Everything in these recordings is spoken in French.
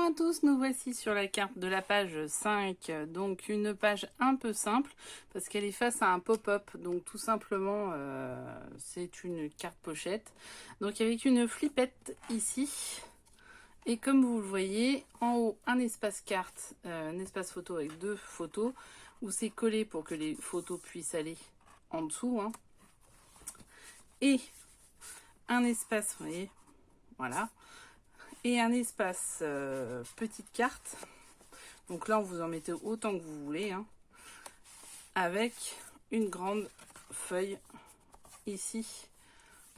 à tous, nous voici sur la carte de la page 5, donc une page un peu simple parce qu'elle est face à un pop-up, donc tout simplement c'est une carte pochette, donc avec une flippette ici, et comme vous le voyez, en haut un espace carte, un espace photo avec deux photos, où c'est collé pour que les photos puissent aller en dessous, hein. Et un espace, vous voyez, voilà, et un espace petite carte. Donc là, vous en mettez autant que vous voulez, hein, avec une grande feuille ici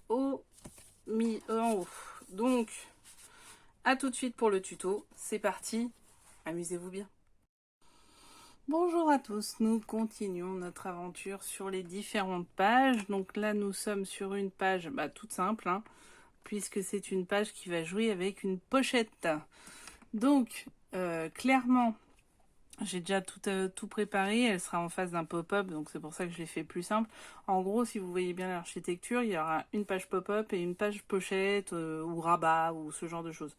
en haut. Donc, à tout de suite pour le tuto. C'est parti, amusez-vous bien. Bonjour à tous, nous continuons notre aventure sur les différentes pages. Donc là, nous sommes sur une page toute simple, hein, puisque c'est une page qui va jouer avec une pochette. Donc, clairement, j'ai déjà tout préparé, elle sera en face d'un pop-up, donc c'est pour ça que je l'ai fait plus simple. En gros, si vous voyez bien l'architecture, il y aura une page pop-up et une page pochette ou rabat ou ce genre de choses.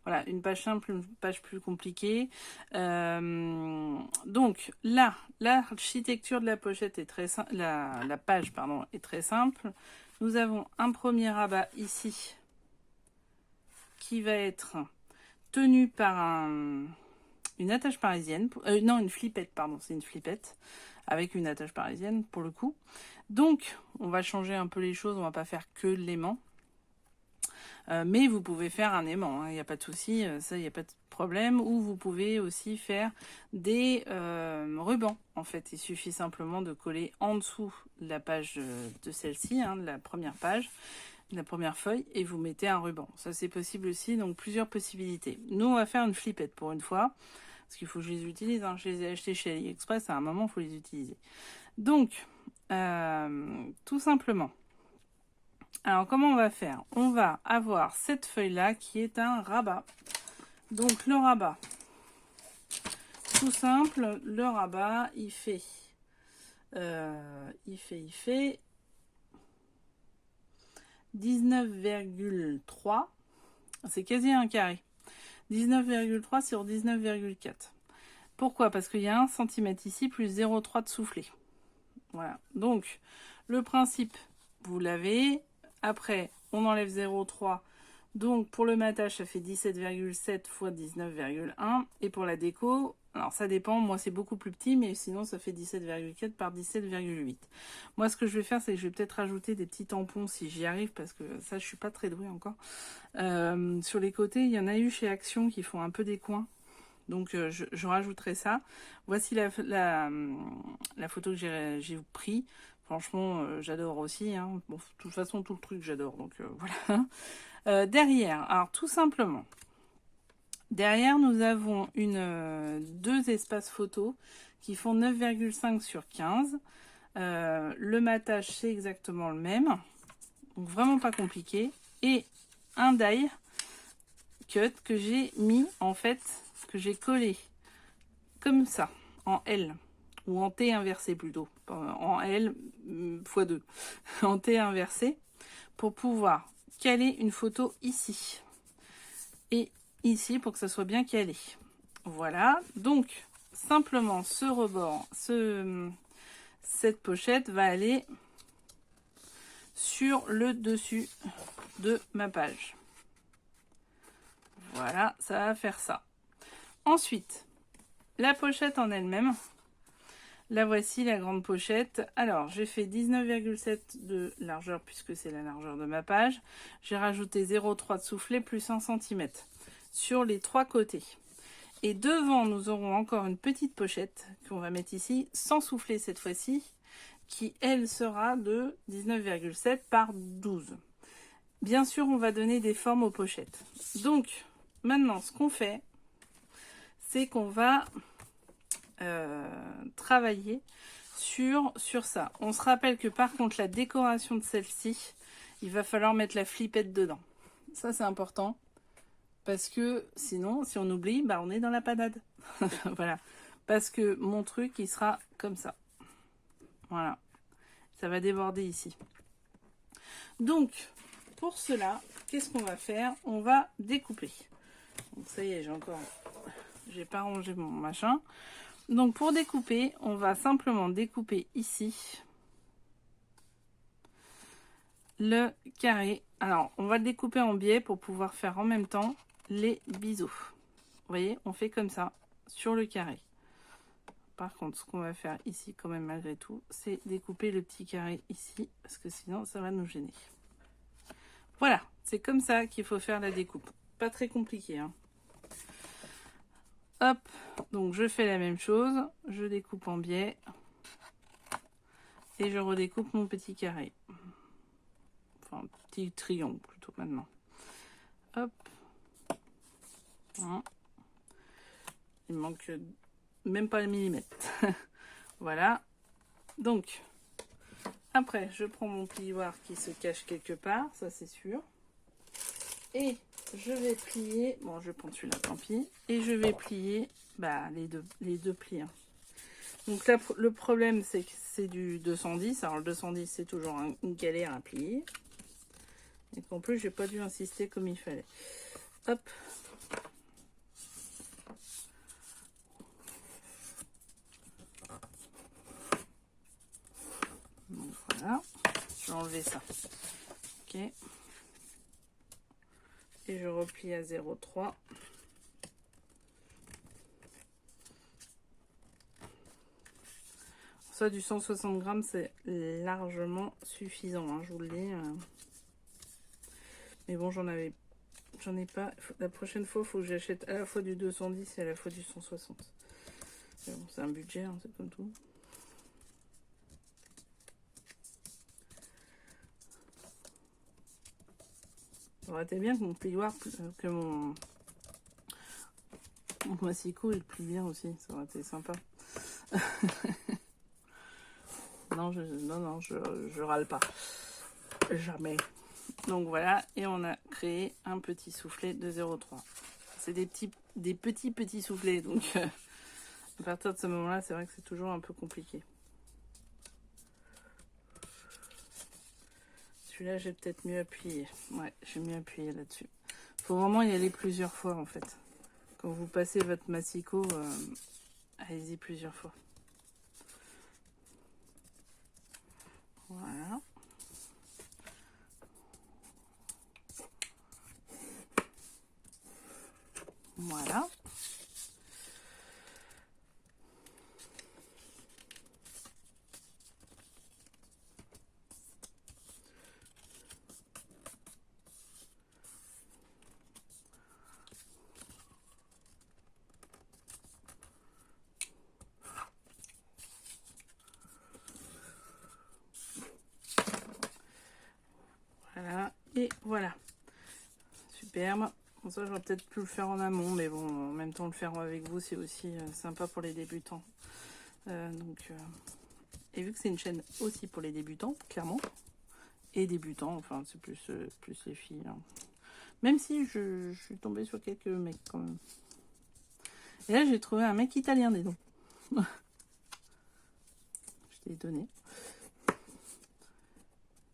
Voilà, une page simple, une page plus compliquée. Donc là, l'architecture de la pochette est très simple, la page pardon, est très simple. Nous avons un premier rabat ici qui va être tenu par une attache parisienne, non une flippette, pardon, c'est une flippette avec une attache parisienne pour le coup. Donc on va changer un peu les choses, on va pas faire que l'aimant, mais vous pouvez faire un aimant, il n'y a pas de souci, ça il n'y a pas de problème. Ou vous pouvez aussi faire des rubans. En fait, il suffit simplement de coller en dessous la page de celle-ci, hein, de la première page, la première feuille, et vous mettez un ruban. Ça c'est possible aussi, donc plusieurs possibilités. Nous on va faire une flippette pour une fois, parce qu'il faut que je les utilise, hein. Je les ai achetés chez AliExpress, à un moment il faut les utiliser. Donc, tout simplement, alors comment on va faire? On va avoir cette feuille là qui est un rabat. Donc le rabat, tout simple, le rabat il fait 19,3, c'est quasi un carré, 19,3 sur 19,4. Pourquoi? Parce qu'il y a 1 cm ici plus 0,3 de soufflet. Voilà, donc le principe, vous l'avez. Après, on enlève 0,3. Donc pour le matage, ça fait 17,7 fois 19,1. Et pour la déco, alors ça dépend, moi c'est beaucoup plus petit, mais sinon ça fait 17,4 par 17,8. Moi ce que je vais faire, c'est que je vais peut-être rajouter des petits tampons si j'y arrive, parce que ça je suis pas très douée encore. Sur les côtés, il y en a eu chez Action qui font un peu des coins. Donc je rajouterai ça. Voici la photo que j'ai pris. Franchement, j'adore aussi, hein. Bon, de toute façon, tout le truc, j'adore. Donc voilà. Derrière, alors tout simplement, derrière, nous avons deux espaces photos qui font 9,5 sur 15. Le matage, c'est exactement le même. Donc vraiment pas compliqué. Et un die cut que j'ai mis, en fait, que j'ai collé comme ça, en L. Ou en T inversé plutôt, en L x2, en T inversé, pour pouvoir caler une photo ici, et ici pour que ça soit bien calé. Voilà, donc simplement ce rebord, cette pochette va aller sur le dessus de ma page. Voilà, ça va faire ça. Ensuite, la pochette en elle-même. La voici, la grande pochette. Alors, j'ai fait 19,7 de largeur puisque c'est la largeur de ma page. J'ai rajouté 0,3 de soufflet plus 1 cm sur les trois côtés. Et devant, nous aurons encore une petite pochette qu'on va mettre ici, sans soufflet cette fois-ci, qui, elle, sera de 19,7 par 12. Bien sûr, on va donner des formes aux pochettes. Donc, maintenant, ce qu'on fait, c'est qu'on va travailler sur ça. On se rappelle que par contre la décoration de celle-ci, il va falloir mettre la flippette dedans. Ça c'est important parce que sinon si on oublie, on est dans la panade. Voilà, parce que mon truc il sera comme ça. Voilà, ça va déborder ici. Donc pour cela, qu'est-ce qu'on va faire? On va découper. Donc ça y est, j'ai encore j'ai pas rangé mon machin. Donc pour découper, on va simplement découper ici le carré. Alors on va le découper en biais pour pouvoir faire en même temps les biseaux. Vous voyez, on fait comme ça sur le carré. Par contre, ce qu'on va faire ici quand même malgré tout, c'est découper le petit carré ici, parce que sinon ça va nous gêner. Voilà, c'est comme ça qu'il faut faire la découpe. Pas très compliqué, hein. Hop, donc je fais la même chose, je découpe en biais et je redécoupe mon petit carré. Enfin, petit triangle plutôt maintenant. Hop. Il manque même pas le millimètre. Voilà. Donc, après, je prends mon plioir qui se cache quelque part, ça c'est sûr. Et je vais plier, bon je prends celui-là, tant pis. Et je vais plier les deux plis. Hein. Donc là, le problème c'est que c'est du 210. Alors le 210 c'est toujours une galère à plier. Et qu'en plus j'ai pas dû insister comme il fallait. Hop. Donc voilà. Je vais enlever ça. Ok. Et je replie à 0,3. Ça, du 160 grammes, c'est largement suffisant, hein, je vous le dis. Mais bon, j'en ai pas. La prochaine fois, il faut que j'achète à la fois du 210 et à la fois du 160. Bon, c'est un budget, hein, c'est comme tout. Ça aurait été bien que mon plioir, que mon massicot il plie bien aussi, ça aurait été sympa. Non, je râle pas. Jamais. Donc voilà, et on a créé un petit soufflet de 0,3. C'est des petits soufflets, donc à partir de ce moment-là, c'est vrai que c'est toujours un peu compliqué. Celui-là, j'ai peut-être mieux appuyé. Ouais, j'ai mieux appuyé là-dessus. Il faut vraiment y aller plusieurs fois, en fait. Quand vous passez votre massicot, allez-y plusieurs fois. Voilà. Voilà. Voilà. Et voilà. Superbe. Bon, ça, j'aurais peut-être pu le faire en amont, mais bon, en même temps, le faire avec vous, c'est aussi sympa pour les débutants. Et vu que c'est une chaîne aussi pour les débutants, clairement, et débutants, enfin, c'est plus les filles. Hein. Même si je suis tombée sur quelques mecs quand même. Et là, j'ai trouvé un mec italien, dis donc. Je t'ai donné.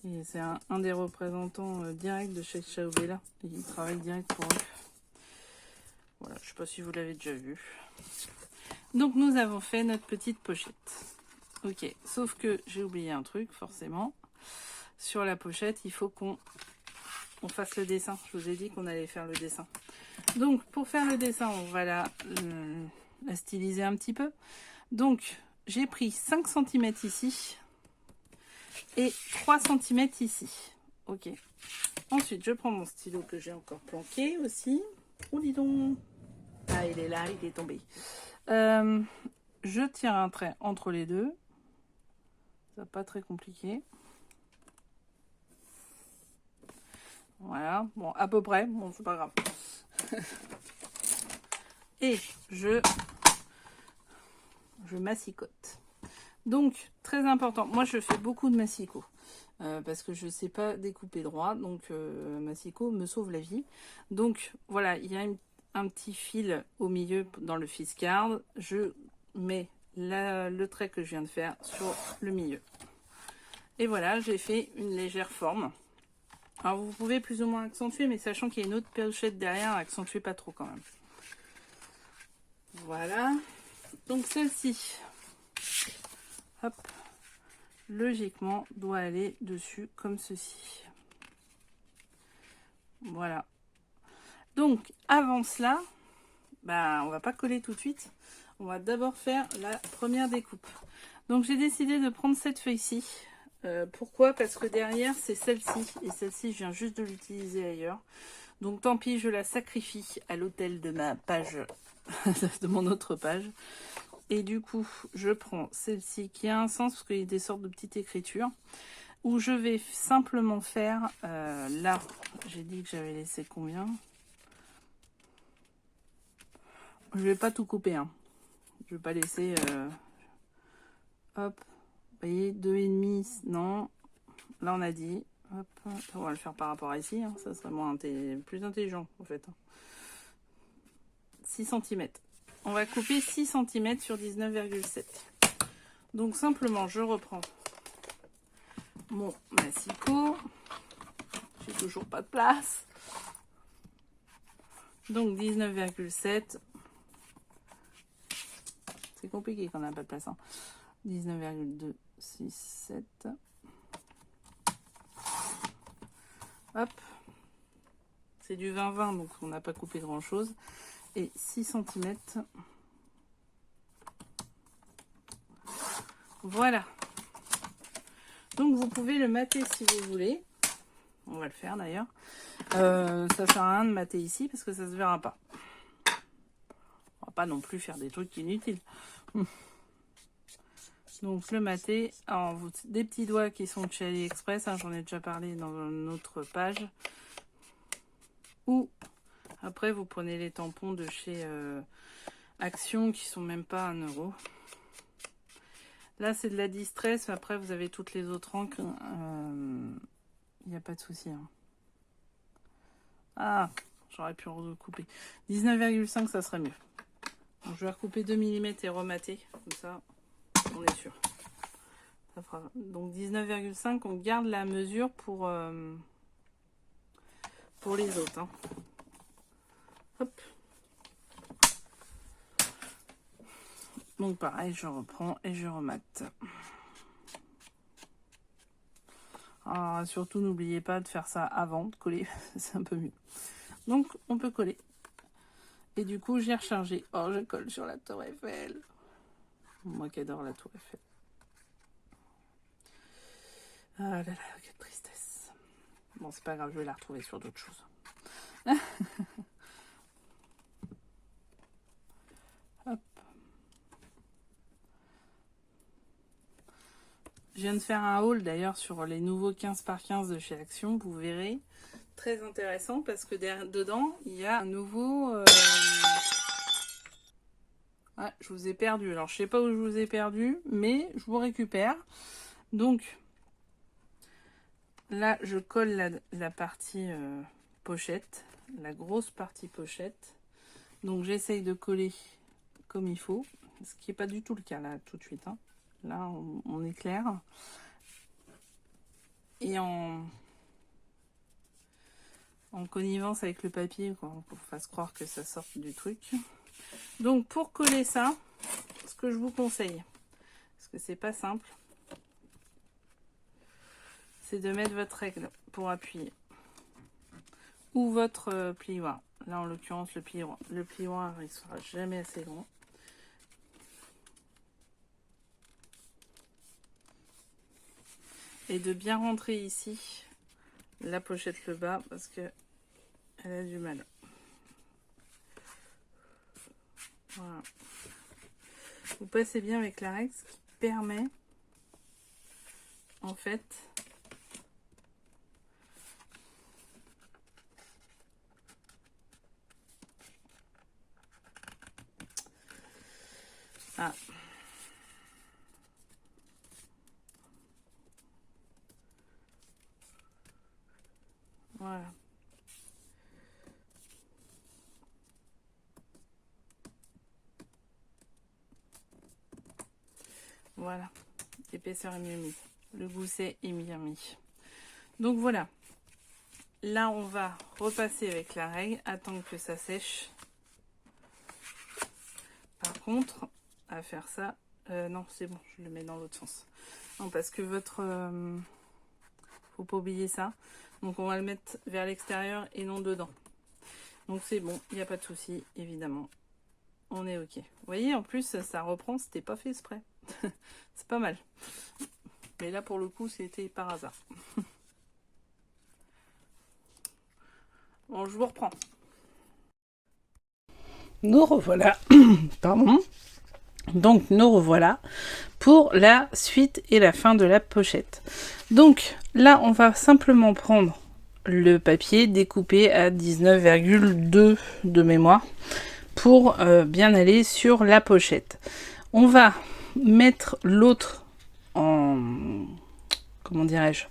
Et c'est un des représentants directs de chez Xiaobella. Il travaille direct pour eux. Voilà, je sais pas si vous l'avez déjà vu. Donc nous avons fait notre petite pochette. Ok, sauf que j'ai oublié un truc, forcément. Sur la pochette, il faut qu'on fasse le dessin. Je vous ai dit qu'on allait faire le dessin. Donc pour faire le dessin, on va la styliser un petit peu. Donc j'ai pris 5 cm ici. Et 3 cm ici. Ok. Ensuite, je prends mon stylo que j'ai encore planqué aussi. Oh, dis donc. Ah, il est là, il est tombé. Je tire un trait entre les deux. C'est pas très compliqué. Voilà. Bon, à peu près. Bon, c'est pas grave. Et je massicote. Donc, très important. Moi, je fais beaucoup de massicot. Parce que je ne sais pas découper droit. Donc, massicot me sauve la vie. Donc, voilà, il y a un petit fil au milieu dans le Fiscard. Je mets le trait que je viens de faire sur le milieu. Et voilà, j'ai fait une légère forme. Alors, vous pouvez plus ou moins accentuer, mais sachant qu'il y a une autre pochette derrière, accentuez pas trop quand même. Voilà. Donc celle-ci, hop, logiquement, doit aller dessus comme ceci. Voilà. Donc, avant cela, on va pas coller tout de suite. On va d'abord faire la première découpe. Donc, j'ai décidé de prendre cette feuille-ci. Pourquoi? Parce que derrière, c'est celle-ci. Et celle-ci, je viens juste de l'utiliser ailleurs. Donc, tant pis, je la sacrifie à l'hôtel de ma page, de mon autre page. Et du coup, je prends celle-ci qui a un sens parce qu'il y a des sortes de petites écritures. Où je vais simplement faire, là, j'ai dit que j'avais laissé combien? Je vais pas tout couper, hein. Je vais pas laisser, hop, vous voyez, 2,5, non, là on a dit, hop, on va le faire par rapport à ici, hein. Ça serait plus intelligent, en fait. 6 cm. On va couper 6 cm sur 19,7. Donc simplement, je reprends mon massicot. J'ai toujours pas de place. Donc 19,7. C'est compliqué quand on n'a pas de place. Hein. 19,267. Hop. C'est du 20-20, donc on n'a pas coupé grand chose. Et 6 cm. Voilà. Donc vous pouvez le mater si vous voulez. On va le faire d'ailleurs. Ça sert à rien de mater ici parce que ça se verra pas. On va pas non plus faire des trucs inutiles. Donc le mater, alors des petits doigts qui sont de chez AliExpress, hein, j'en ai déjà parlé dans une autre page. Ou après vous prenez les tampons de chez Action qui sont même pas 1 €. Là c'est de la distress, après vous avez toutes les autres encres. Il n'y a pas de souci. Hein. Ah, j'aurais pu recouper. 19,5 ça serait mieux. Donc, je vais recouper 2 mm et remater, comme ça on est sûr. Ça fera... Donc 19,5, on garde la mesure pour les autres. Hein. Hop. Donc pareil, je reprends et je remate. Alors, surtout n'oubliez pas de faire ça avant de coller, c'est un peu mieux. Donc on peut coller. Et du coup j'ai rechargé. Oh, je colle sur la tour Eiffel. Moi qui adore la tour Eiffel. Ah là là, quelle tristesse. Bon, c'est pas grave, je vais la retrouver sur d'autres choses. Hop. Je viens de faire un haul d'ailleurs sur les nouveaux 15 par 15 de chez Action, vous verrez. Très intéressant parce que dedans, il y a un nouveau... Ah, je vous ai perdu. Alors, je sais pas où je vous ai perdu, mais je vous récupère. Donc, là, je colle la partie pochette, la grosse partie pochette. Donc, j'essaye de coller comme il faut, ce qui n'est pas du tout le cas là, tout de suite. Hein. Là, on est clair. Et en connivence avec le papier, quoi, pour qu'on fasse croire que ça sort du truc. Donc, pour coller ça, ce que je vous conseille, parce que c'est pas simple, c'est de mettre votre règle pour appuyer ou votre plioir. Là, en l'occurrence, le plioir, il sera jamais assez grand. Et de bien rentrer ici la pochette le bas parce que elle a du mal. Voilà. Vous passez bien avec la règle, ce qui permet en fait voilà. Voilà. L'épaisseur est mieux mise. Le gousset est bien mis. Donc voilà. Là, on va repasser avec la règle. Attendre que ça sèche. par contre, à faire ça... non, c'est bon, je le mets dans l'autre sens. Non, parce que votre... faut pas oublier ça. Donc on va le mettre vers l'extérieur et non dedans. Donc c'est bon, il n'y a pas de souci, évidemment. On est ok. Vous voyez, en plus, ça reprend, c'était pas fait exprès. C'est pas mal. Mais là, pour le coup, c'était par hasard. Bon, je vous reprends. Nous revoilà. Pardon. Donc, nous revoilà pour la suite et la fin de la pochette. Donc, là, on va simplement prendre le papier découpé à 19,2 de mémoire pour bien aller sur la pochette. On va mettre l'autre en... comment dirais-je,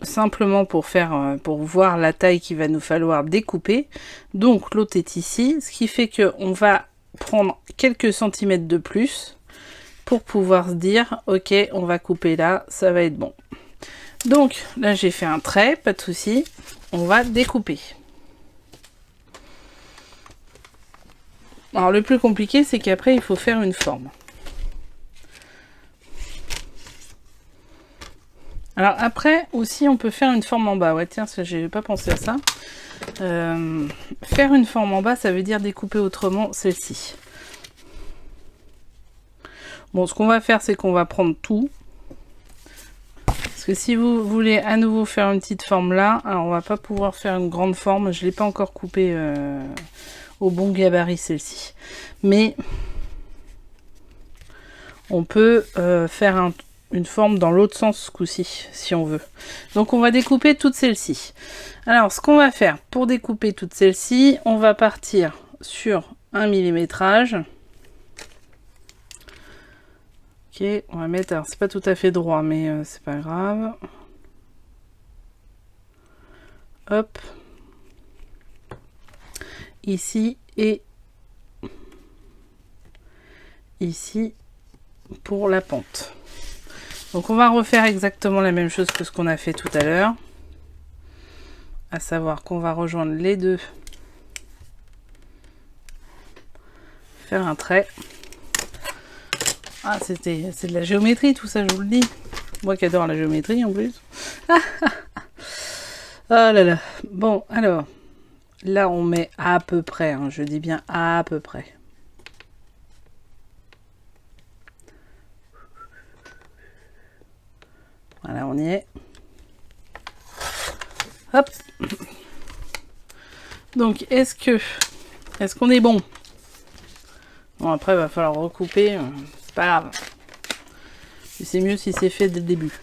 simplement pour faire, pour voir la taille qu'il va nous falloir découper. Donc l'autre est ici, ce qui fait que on va prendre quelques centimètres de plus pour pouvoir se dire ok, on va couper là, ça va être bon. Donc là j'ai fait un trait, pas de souci, on va découper. Alors le plus compliqué c'est qu'après il faut faire une forme. Alors après aussi on peut faire une forme en bas. Ouais tiens, j'ai pas pensé à ça. Faire une forme en bas, ça veut dire découper autrement celle-ci. Bon, ce qu'on va faire, c'est qu'on va prendre tout. Parce que si vous voulez à nouveau faire une petite forme là, alors on va pas pouvoir faire une grande forme. Je l'ai pas encore coupée au bon gabarit celle-ci. Mais on peut faire une forme dans l'autre sens ce coup-ci, si on veut. Donc on va découper toutes celles-ci. Alors ce qu'on va faire pour découper toutes celles-ci, on va partir sur un millimétrage. Ok, on va mettre, alors c'est pas tout à fait droit, mais c'est pas grave. Hop. Ici et ici pour la pente. Donc on va refaire exactement la même chose que ce qu'on a fait tout à l'heure. À savoir qu'on va rejoindre les deux. Faire un trait. Ah, c'est de la géométrie tout ça, je vous le dis. Moi qui adore la géométrie en plus. Oh là là. Bon, alors. Là, on met à peu près. Hein, je dis bien à peu près. Voilà, on y est. Hop. Donc, est-ce qu'on est bon? Bon, après, il va falloir recouper. C'est pas grave. C'est mieux si c'est fait dès le début.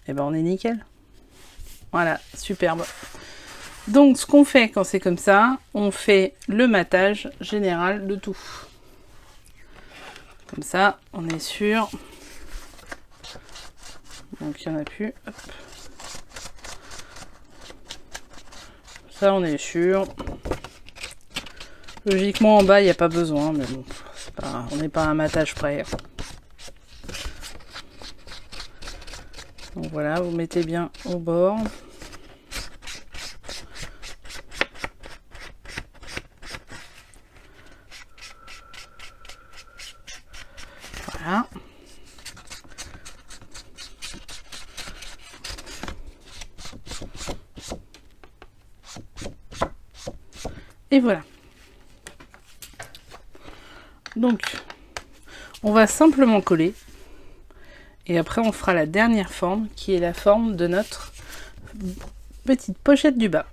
Et ben, on est nickel. Voilà, superbe. Donc, ce qu'on fait quand c'est comme ça, on fait le matage général de tout. Comme ça, on est sûr. Donc, il n'y en a plus. Hop. Ça, on est sûr. Logiquement, en bas, il n'y a pas besoin, mais bon, on n'est pas à un matage près. Donc voilà, vous mettez bien au bord. Voilà. Et voilà. Donc, on va simplement coller. Et après, on fera la dernière forme, qui est la forme de notre petite pochette du bas.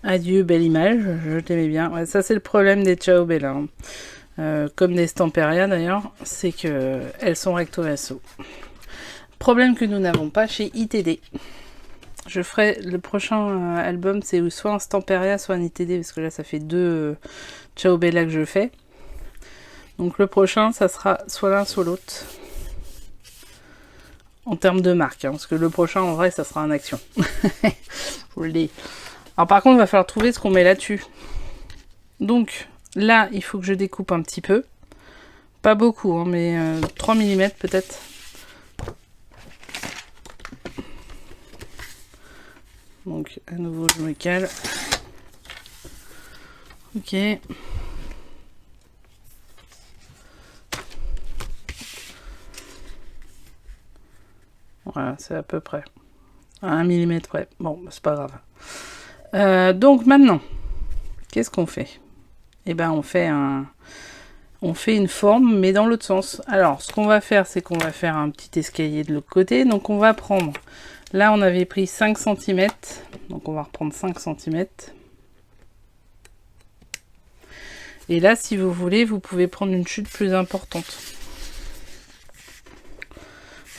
Adieu, belle image, je t'aimais bien. Ouais, ça, c'est le problème des Ciao Bella. Hein. Comme des Stamperia d'ailleurs, c'est que elles sont recto verso. Problème que nous n'avons pas chez ITD. Je ferai le prochain album, c'est soit un Stamperia, soit un ITD, parce que là, ça fait deux Ciao Bella que je fais. Donc le prochain, ça sera soit l'un, soit l'autre. En termes de marque, hein, parce que le prochain, en vrai, ça sera en action. Je vous le dis. Alors par contre, il va falloir trouver ce qu'on met là-dessus. Donc là, il faut que je découpe un petit peu. Pas beaucoup, hein, mais 3 mm peut-être. Donc à nouveau, je me cale. Ok. Voilà, c'est à peu près. À 1 mm près. Bon, c'est pas grave. Donc maintenant, qu'est-ce qu'on fait? Eh ben, on fait une forme, mais dans l'autre sens. Alors, ce qu'on va faire, c'est qu'on va faire un petit escalier de l'autre côté. Donc, on va prendre... Là, on avait pris 5 cm. Donc, on va reprendre 5 cm. Et là, si vous voulez, vous pouvez prendre une chute plus importante.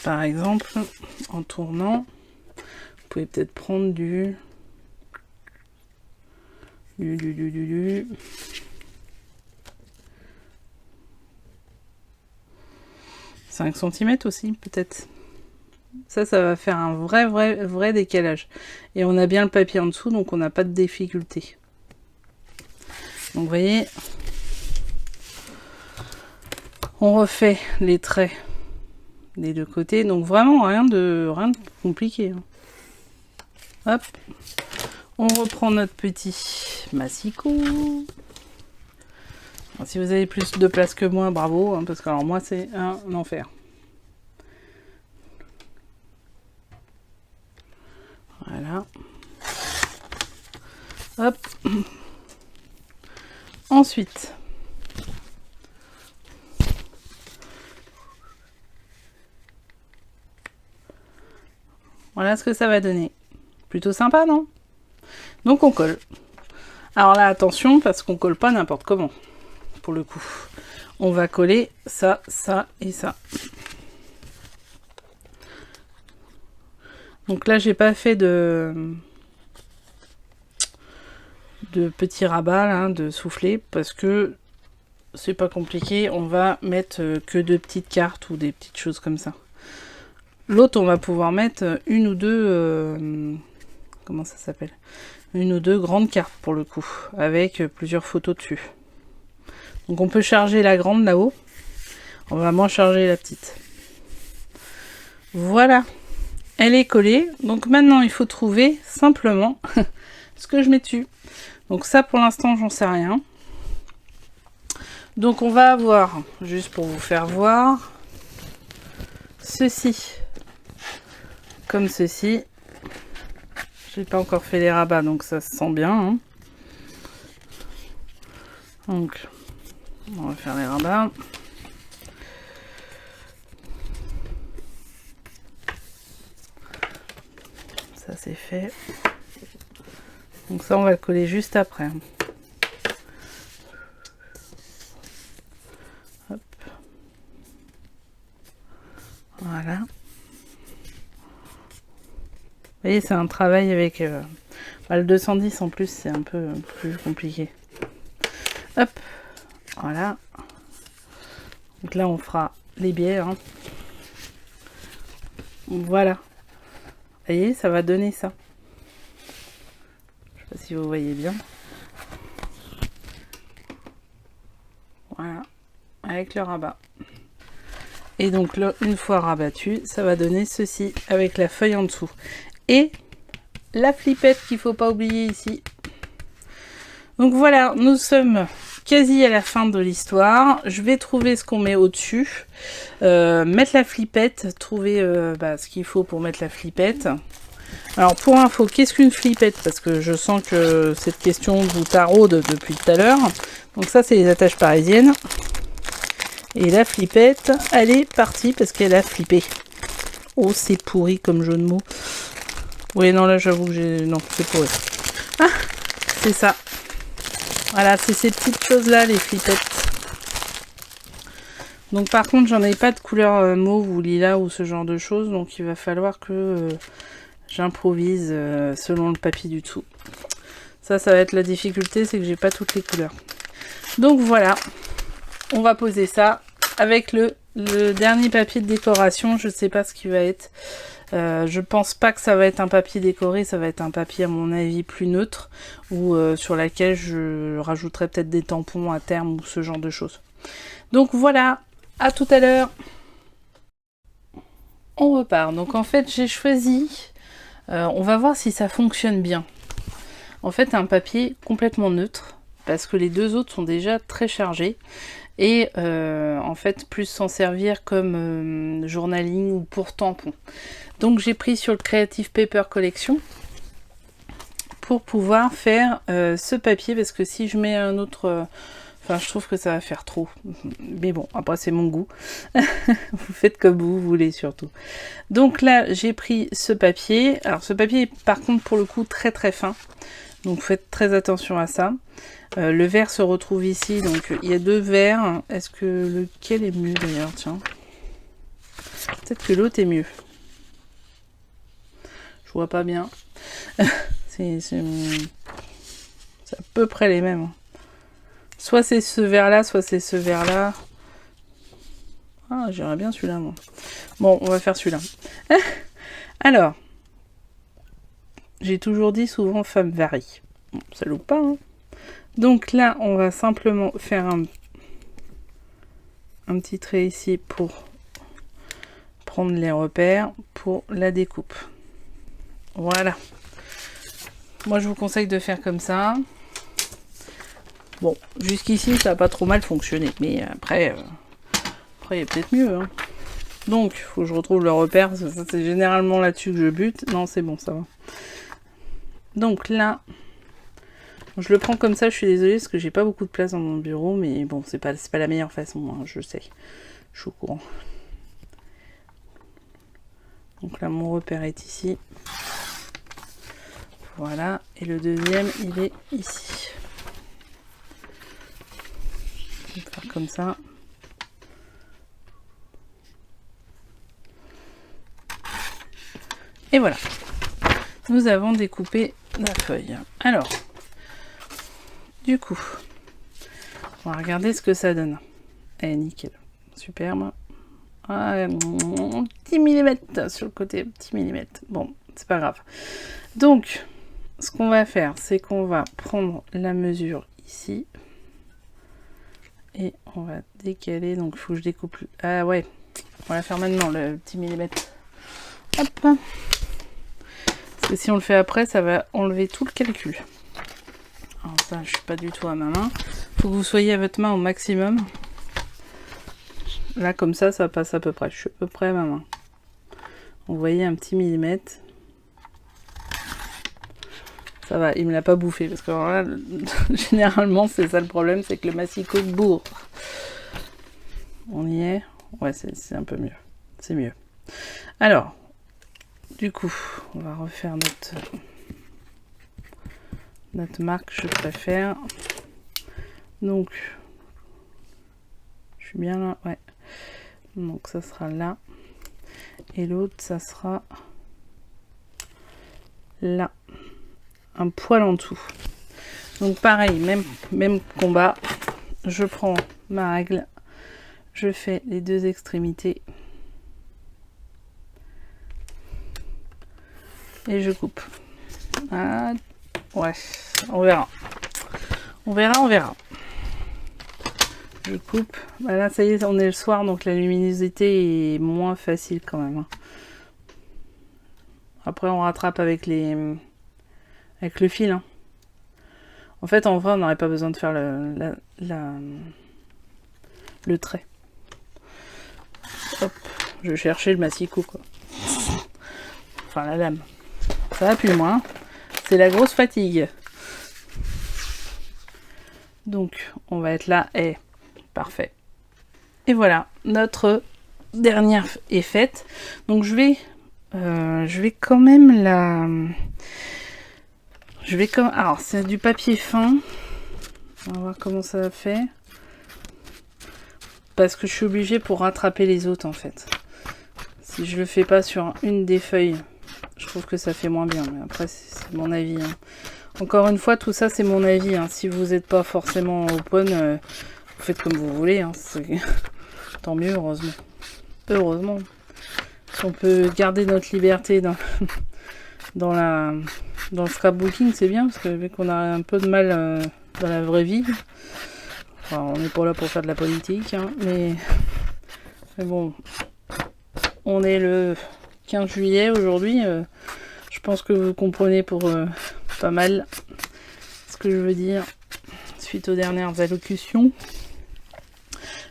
Par exemple, en tournant, vous pouvez peut-être prendre du 5 cm aussi, peut-être. Ça va faire un vrai décalage. Et on a bien le papier en dessous, donc on n'a pas de difficulté. Donc vous voyez, on refait les traits des deux côtés. Donc vraiment rien de compliqué. Hop, on reprend notre petit massicot. Alors, si vous avez plus de place que moi, bravo, hein, parce que alors moi c'est un enfer. Voilà. Hop. Ensuite, voilà ce que ça va donner. Plutôt sympa, non? Donc on colle. Alors là, attention, parce qu'on colle pas n'importe comment. Pour le coup. On va coller ça, ça et ça. Donc là, j'ai pas fait de petits rabats, là, de souffler, parce que c'est pas compliqué. On va mettre que de petites cartes ou des petites choses comme ça. L'autre, on va pouvoir mettre une ou deux... comment ça s'appelle? Une ou deux grandes cartes, pour le coup, avec plusieurs photos dessus. Donc on peut charger la grande là-haut. On va moins charger la petite. Voilà. Elle est collée. Donc maintenant, il faut trouver simplement ce que je mets dessus. Donc ça, pour l'instant, j'en sais rien. Donc on va avoir, juste pour vous faire voir, ceci. Comme ceci. J'ai pas encore fait les rabats, donc ça se sent bien. Hein. Donc, on va faire les rabats. Ça c'est fait. Donc ça on va le coller juste après. Hop. Voilà. Vous voyez, c'est un travail avec le 210 en plus, c'est un peu plus compliqué. Hop. Voilà. Donc là on fera les bières. Hein. Voilà. Vous voyez, ça va donner ça. Je sais pas si vous voyez bien. Voilà. Avec le rabat. Et donc là, une fois rabattu, ça va donner ceci avec la feuille en dessous. Et la flippette qu'il ne faut pas oublier ici. Donc voilà, nous sommes quasi à la fin de l'histoire. Je vais trouver ce qu'on met au-dessus. Mettre la flippette, trouver ce qu'il faut pour mettre la flippette. Alors pour info, qu'est-ce qu'une flippette? Parce que je sens que cette question vous taraude depuis tout à l'heure. Donc ça, c'est les attaches parisiennes. Et la flippette, elle est partie parce qu'elle a flippé. Oh, c'est pourri comme jeu de mots. Oui, non, là, j'avoue que j'ai... Non, c'est pourri. Ah, c'est ça. Voilà, c'est ces petites choses-là, les flippettes. Donc, par contre, j'en ai pas de couleur mauve ou lilas ou ce genre de choses. Donc, il va falloir que j'improvise selon le papier du dessous. Ça va être la difficulté, c'est que j'ai pas toutes les couleurs. Donc, voilà. On va poser ça avec le dernier papier de décoration. Je sais pas ce qui va être. Je pense pas que ça va être un papier décoré, ça va être un papier à mon avis plus neutre ou sur laquelle je rajouterai peut-être des tampons à terme ou ce genre de choses. Donc voilà, à tout à l'heure. On repart. Donc en fait j'ai choisi, on va voir si ça fonctionne bien. En fait un papier complètement neutre parce que les deux autres sont déjà très chargés. Et en fait, plus s'en servir comme journaling ou pour tampon. Donc j'ai pris sur le Creative Paper Collection pour pouvoir faire ce papier, parce que si je mets un autre... Enfin, je trouve que ça va faire trop. Mais bon, après, c'est mon goût. Vous faites comme vous voulez, surtout. Donc là, j'ai pris ce papier. Alors, ce papier est par contre, pour le coup, très très fin. Donc, faites très attention à ça. Le vert se retrouve ici. Donc, il y a deux verts. Est-ce que lequel est mieux, d'ailleurs? Tiens. Peut-être que l'autre est mieux. Je vois pas bien. C'est à peu près les mêmes. Soit c'est ce vert-là, soit c'est ce vert-là. Ah, j'aimerais bien celui-là, moi. Bon, on va faire celui-là. Alors, j'ai toujours dit souvent femme varie. Bon, ça loupe pas, hein. Donc là, on va simplement faire un petit trait ici pour prendre les repères pour la découpe. Voilà. Moi, je vous conseille de faire comme ça. Bon, jusqu'ici, ça n'a pas trop mal fonctionné. Mais après il y a peut-être mieux. Hein. Donc, il faut que je retrouve le repère. C'est généralement là-dessus que je bute. Non, c'est bon, ça va. Donc là, je le prends comme ça. Je suis désolée parce que j'ai pas beaucoup de place dans mon bureau. Mais bon, c'est pas la meilleure façon. Hein, je sais. Je suis au courant. Donc là, mon repère est ici. Voilà. Et le deuxième, il est ici. Je vais faire comme ça. Et voilà. Nous avons découpé la feuille. Alors, du coup, on va regarder ce que ça donne. Eh, nickel. Superbe. Ah, petit millimètre sur le côté, petit millimètre. Bon, c'est pas grave. Donc, ce qu'on va faire, c'est qu'on va prendre la mesure ici. Et on va décaler. Donc, il faut que je découpe. Ah ouais, on va la faire maintenant, le petit millimètre. Hop. Parce que si on le fait après, ça va enlever tout le calcul. Alors ça, je suis pas du tout à ma main. Il faut que vous soyez à votre main au maximum. Là, comme ça passe à peu près. Je suis à peu près à ma main. Vous voyez un petit millimètre. Ça va, il me l'a pas bouffé. Parce que alors là, généralement, c'est ça le problème, c'est que le massicot bourre. On y est. Ouais, c'est un peu mieux. C'est mieux. Alors, du coup, on va refaire notre marque, je préfère. Donc, je suis bien là, ouais. Donc, ça sera là. Et l'autre, ça sera là. Un poil en dessous. Donc, pareil, même combat. Je prends ma règle. Je fais les deux extrémités. Et je coupe. Ah, ouais, on verra. On verra. Je coupe. Bah là, ça y est, on est le soir, donc la luminosité est moins facile quand même. Après, on rattrape avec le fil. Hein. En fait, en vrai, on n'aurait pas besoin de faire le trait. Hop, je cherchais le massicot, quoi. Enfin, la lame. Ça va plus loin. C'est la grosse fatigue. Donc, on va être là. Et parfait. Et voilà, notre dernière est faite. Donc, je vais quand même la... Alors, c'est du papier fin. On va voir comment ça fait. Parce que je suis obligée pour rattraper les autres, en fait. Si je le fais pas sur une des feuilles... Je trouve que ça fait moins bien, mais après c'est mon avis. Hein. Encore une fois, tout ça c'est mon avis. Hein. Si vous n'êtes pas forcément open, vous faites comme vous voulez. Hein. Tant mieux, heureusement. Heureusement. Si on peut garder notre liberté dans le scrapbooking, c'est bien, parce que vu qu'on a un peu de mal dans la vraie vie, enfin, on n'est pas là pour faire de la politique, hein, mais bon, on est le 15 juillet aujourd'hui, je pense que vous comprenez pour pas mal ce que je veux dire suite aux dernières allocutions.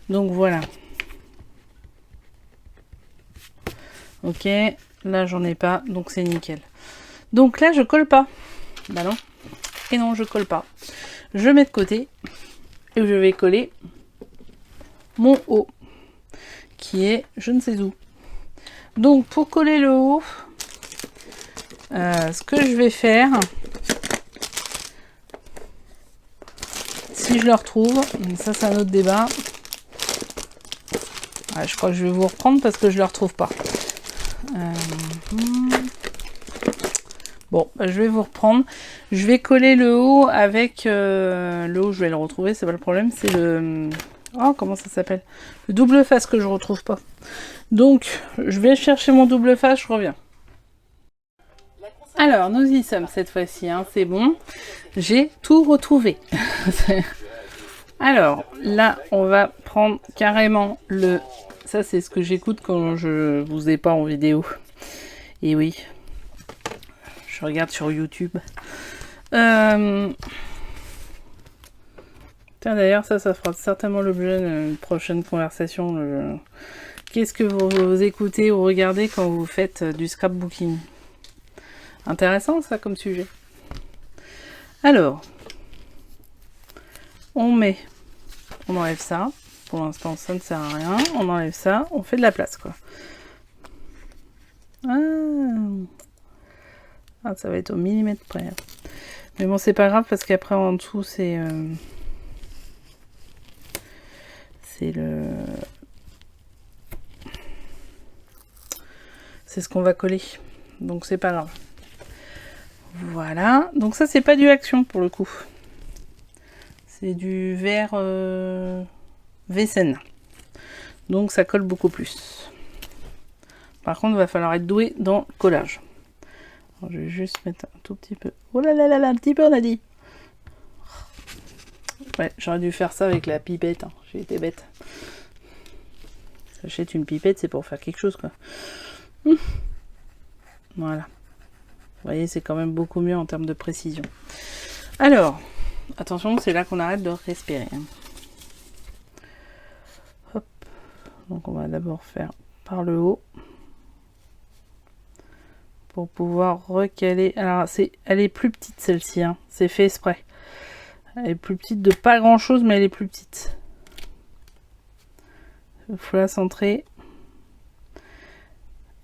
Donc voilà. Ok, là j'en ai pas, donc c'est nickel. Donc là je colle pas. Bah non. Et non, je colle pas. Je mets de côté et je vais coller mon haut qui est je ne sais où. Donc pour coller le haut, ce que je vais faire, si je le retrouve, ça c'est un autre débat. Ouais, je crois que je vais vous reprendre parce que je le retrouve pas. Bon, bah, je vais vous reprendre. Je vais coller le haut avec le haut, je vais le retrouver, c'est pas le problème. C'est le... Oh, comment ça s'appelle? Le double face que je retrouve pas. Donc, je vais chercher mon double face, je reviens. Alors, nous y sommes cette fois-ci, hein, c'est bon. J'ai tout retrouvé. Alors, là, on va prendre carrément le... Ça, c'est ce que j'écoute quand je vous ai pas en vidéo. Et oui. Je regarde sur YouTube. Tiens, d'ailleurs, ça fera certainement l'objet d'une prochaine conversation. Qu'est-ce que vous écoutez ou regardez quand vous faites du scrapbooking? Intéressant, ça, comme sujet. Alors, on enlève ça. Pour l'instant, ça ne sert à rien. On enlève ça, on fait de la place, quoi. Ah, ça va être au millimètre près. Mais bon, c'est pas grave parce qu'après en dessous, c'est ce qu'on va coller. Donc c'est pas grave. Voilà. Donc ça, c'est pas du Action pour le coup. C'est du verre Vessen. Donc ça colle beaucoup plus. Par contre, il va falloir être doué dans le collage. Alors, je vais juste mettre un tout petit peu. Oh là là là là, un petit peu on a dit. Ouais, j'aurais dû faire ça avec la pipette. Hein. J'ai été bête. J'achète une pipette, c'est pour faire quelque chose, quoi. Voilà. Vous voyez, c'est quand même beaucoup mieux en termes de précision. Alors, attention, c'est là qu'on arrête de respirer. Hein. Hop. Donc on va d'abord faire par le haut. Pour pouvoir recaler. Alors, elle est plus petite celle-ci. Hein. C'est fait exprès. Elle est plus petite de pas grand-chose, mais elle est plus petite. Il faut la centrer.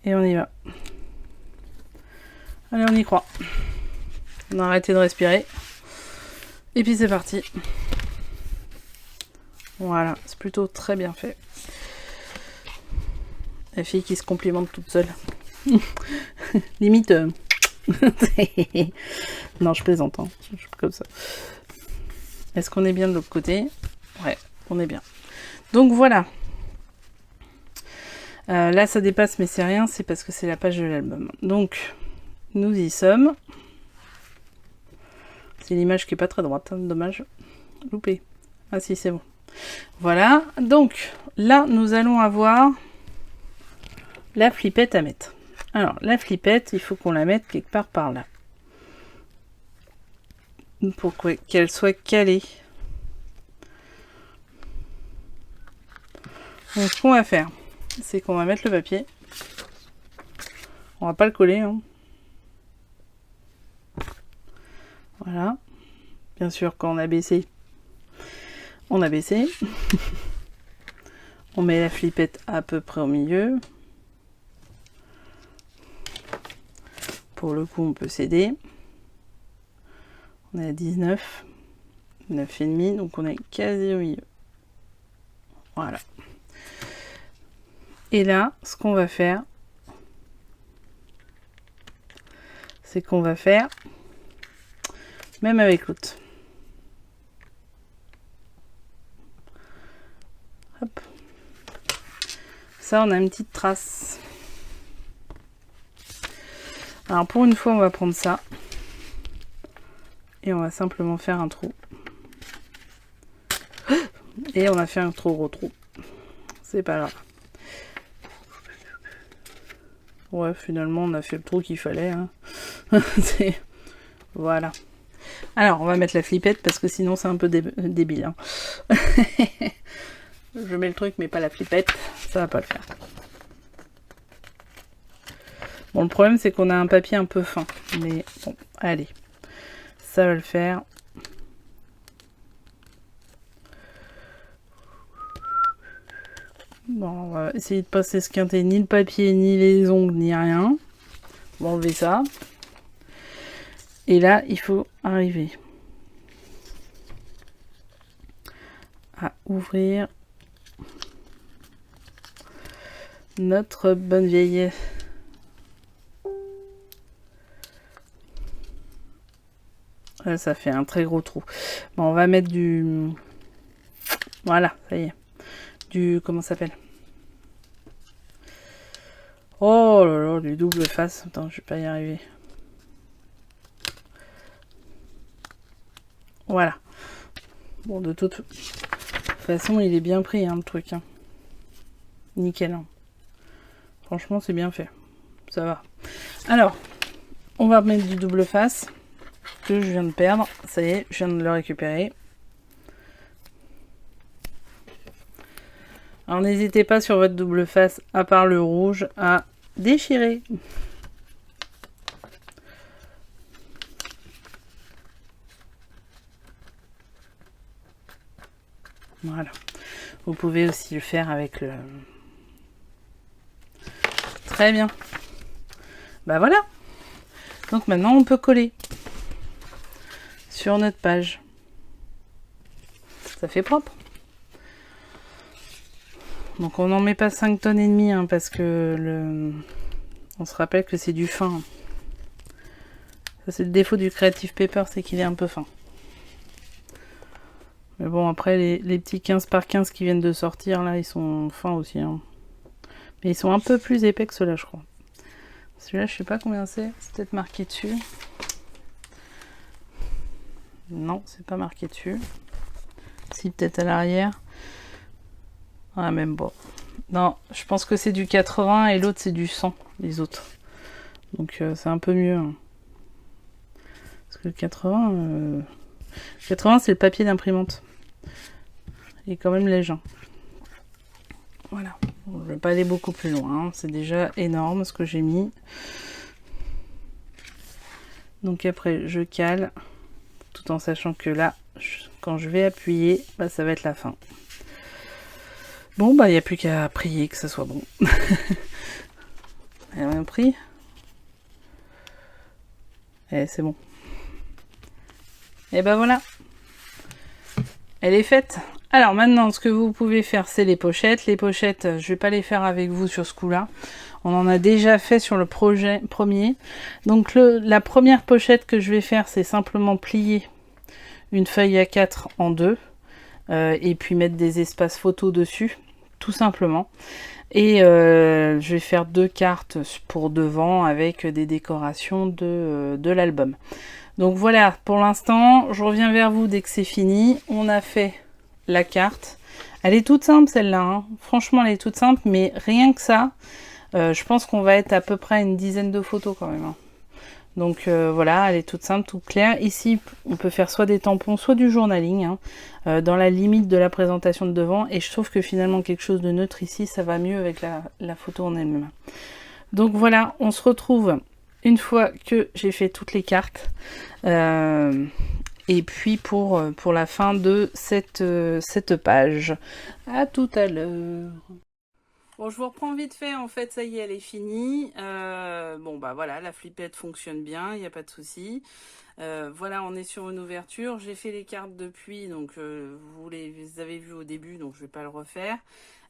Et on y va. Allez, on y croit. On a arrêté de respirer. Et puis c'est parti. Voilà, c'est plutôt très bien fait. La fille qui se complimente toute seule. Limite. Non, je plaisante. Hein. Je suis comme ça. Est-ce qu'on est bien de l'autre côté? Ouais, on est bien. Donc voilà. Là, ça dépasse, mais c'est rien. C'est parce que c'est la page de l'album. Donc, nous y sommes. C'est l'image qui est pas très droite. Hein, dommage. Loupé. Ah si, c'est bon. Voilà. Donc, là, nous allons avoir la flippette à mettre. Alors, la flippette, il faut qu'on la mette quelque part par là. Pour qu'elle soit calée. Donc, ce qu'on va faire, c'est qu'on va mettre le papier. On va pas le coller. Hein. Voilà. Bien sûr, quand on a baissé, on a baissé. On met la flippette à peu près au milieu. Pour le coup, on peut céder. On est à 19, 9,5, donc on est quasi au milieu. Voilà. Et là, ce qu'on va faire, c'est qu'on va faire, même avec l'autre. Hop. Ça, on a une petite trace. Alors pour une fois, on va prendre ça. Et on va simplement faire un trou. Et on a fait un trop gros trou. C'est pas grave. Ouais, finalement, on a fait le trou qu'il fallait. Hein. Voilà. Alors, on va mettre la flippette parce que sinon c'est un peu débile. Hein. Je mets le truc mais pas la flippette, ça va pas le faire. Bon, le problème c'est qu'on a un papier un peu fin, mais bon, allez, ça va le faire. Bon, on va essayer de pas s'esquinter ni le papier, ni les ongles, ni rien. On va enlever ça. Et là, il faut arriver à ouvrir notre bonne vieille. Là, ça fait un très gros trou. Bon, on va mettre du... Voilà, ça y est. Du... Comment ça s'appelle? Oh là là, du double face. Attends, je vais pas y arriver. Voilà. Bon, de toute façon, il est bien pris, hein, le truc. Hein. Nickel. Hein. Franchement, c'est bien fait. Ça va. Alors, on va mettre du double face que je viens de perdre. Ça y est, je viens de le récupérer. Alors, n'hésitez pas sur votre double face, à part le rouge, à déchirer. Voilà. Vous pouvez aussi le faire avec le... Très bien. Bah voilà. Donc maintenant, on peut coller sur notre page. Ça fait propre. Donc on n'en met pas 5 tonnes et demie hein, parce que le... on se rappelle que c'est du fin. Ça c'est le défaut du Creative Paper, c'est qu'il est un peu fin. Mais bon après les petits 15 par 15 qui viennent de sortir là, ils sont fins aussi. Hein. Mais ils sont un peu plus épais que ceux-là je crois. Celui-là je sais pas combien c'est peut-être marqué dessus. Non, c'est pas marqué dessus. Si peut-être à l'arrière. Ah même bon. Non, je pense que c'est du 80 et l'autre c'est du 100, les autres. Donc c'est un peu mieux. Hein. Parce que le 80, 80 c'est le papier d'imprimante. Il est quand même léger. Voilà. Bon, je vais pas aller beaucoup plus loin. Hein. C'est déjà énorme ce que j'ai mis. Donc après je cale. Tout en sachant que là, quand je vais appuyer, bah, ça va être la fin. Bon, bah, il n'y a plus qu'à prier que ça soit bon. Elle a bien pris. Et c'est bon. Et ben voilà. Elle est faite. Alors maintenant, ce que vous pouvez faire, c'est les pochettes. Les pochettes, je vais pas les faire avec vous sur ce coup-là. On en a déjà fait sur le projet premier. Donc la première pochette que je vais faire, c'est simplement plier une feuille A4 en deux. Et puis mettre des espaces photos dessus, tout simplement. Et je vais faire 2 cartes pour devant avec des décorations de l'album. Donc voilà, pour l'instant, je reviens vers vous dès que c'est fini. On a fait la carte. Elle est toute simple celle-là, hein. Franchement elle est toute simple, mais rien que ça, je pense qu'on va être à peu près une dizaine de photos quand même. Hein. Donc voilà, elle est toute simple, toute claire. Ici, on peut faire soit des tampons, soit du journaling, hein, dans la limite de la présentation de devant. Et je trouve que finalement, quelque chose de neutre ici, ça va mieux avec la photo en elle-même. Donc voilà, on se retrouve une fois que j'ai fait toutes les cartes. Et puis pour la fin de cette page. À tout à l'heure. Bon, je vous reprends vite fait, en fait, ça y est, elle est finie. Bon, bah voilà, la flippette fonctionne bien, il n'y a pas de souci. Voilà, on est sur une ouverture. J'ai fait les cartes depuis, donc vous les avez vues au début, donc je ne vais pas le refaire.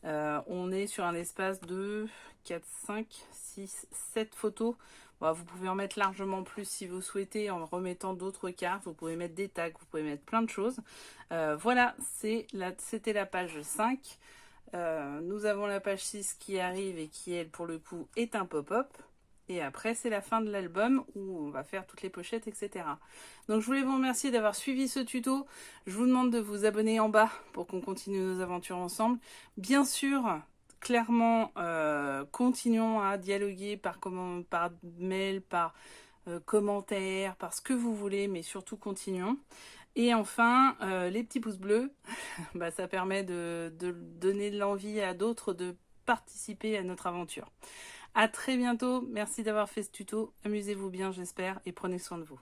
On est sur un espace de 4, 5, 6, 7 photos. Bon, vous pouvez en mettre largement plus si vous souhaitez en remettant d'autres cartes. Vous pouvez mettre des tags, vous pouvez mettre plein de choses. Voilà, c'était la page 5. Nous avons la page 6 qui arrive et qui, elle, pour le coup, est un pop-up. Et après, c'est la fin de l'album où on va faire toutes les pochettes, etc. Donc, je voulais vous remercier d'avoir suivi ce tuto. Je vous demande de vous abonner en bas pour qu'on continue nos aventures ensemble. Bien sûr, clairement, continuons à dialoguer par mail, par commentaires, par ce que vous voulez, mais surtout continuons. Et enfin, les petits pouces bleus, bah, ça permet de donner de l'envie à d'autres de participer à notre aventure. À très bientôt, merci d'avoir fait ce tuto, amusez-vous bien j'espère et prenez soin de vous.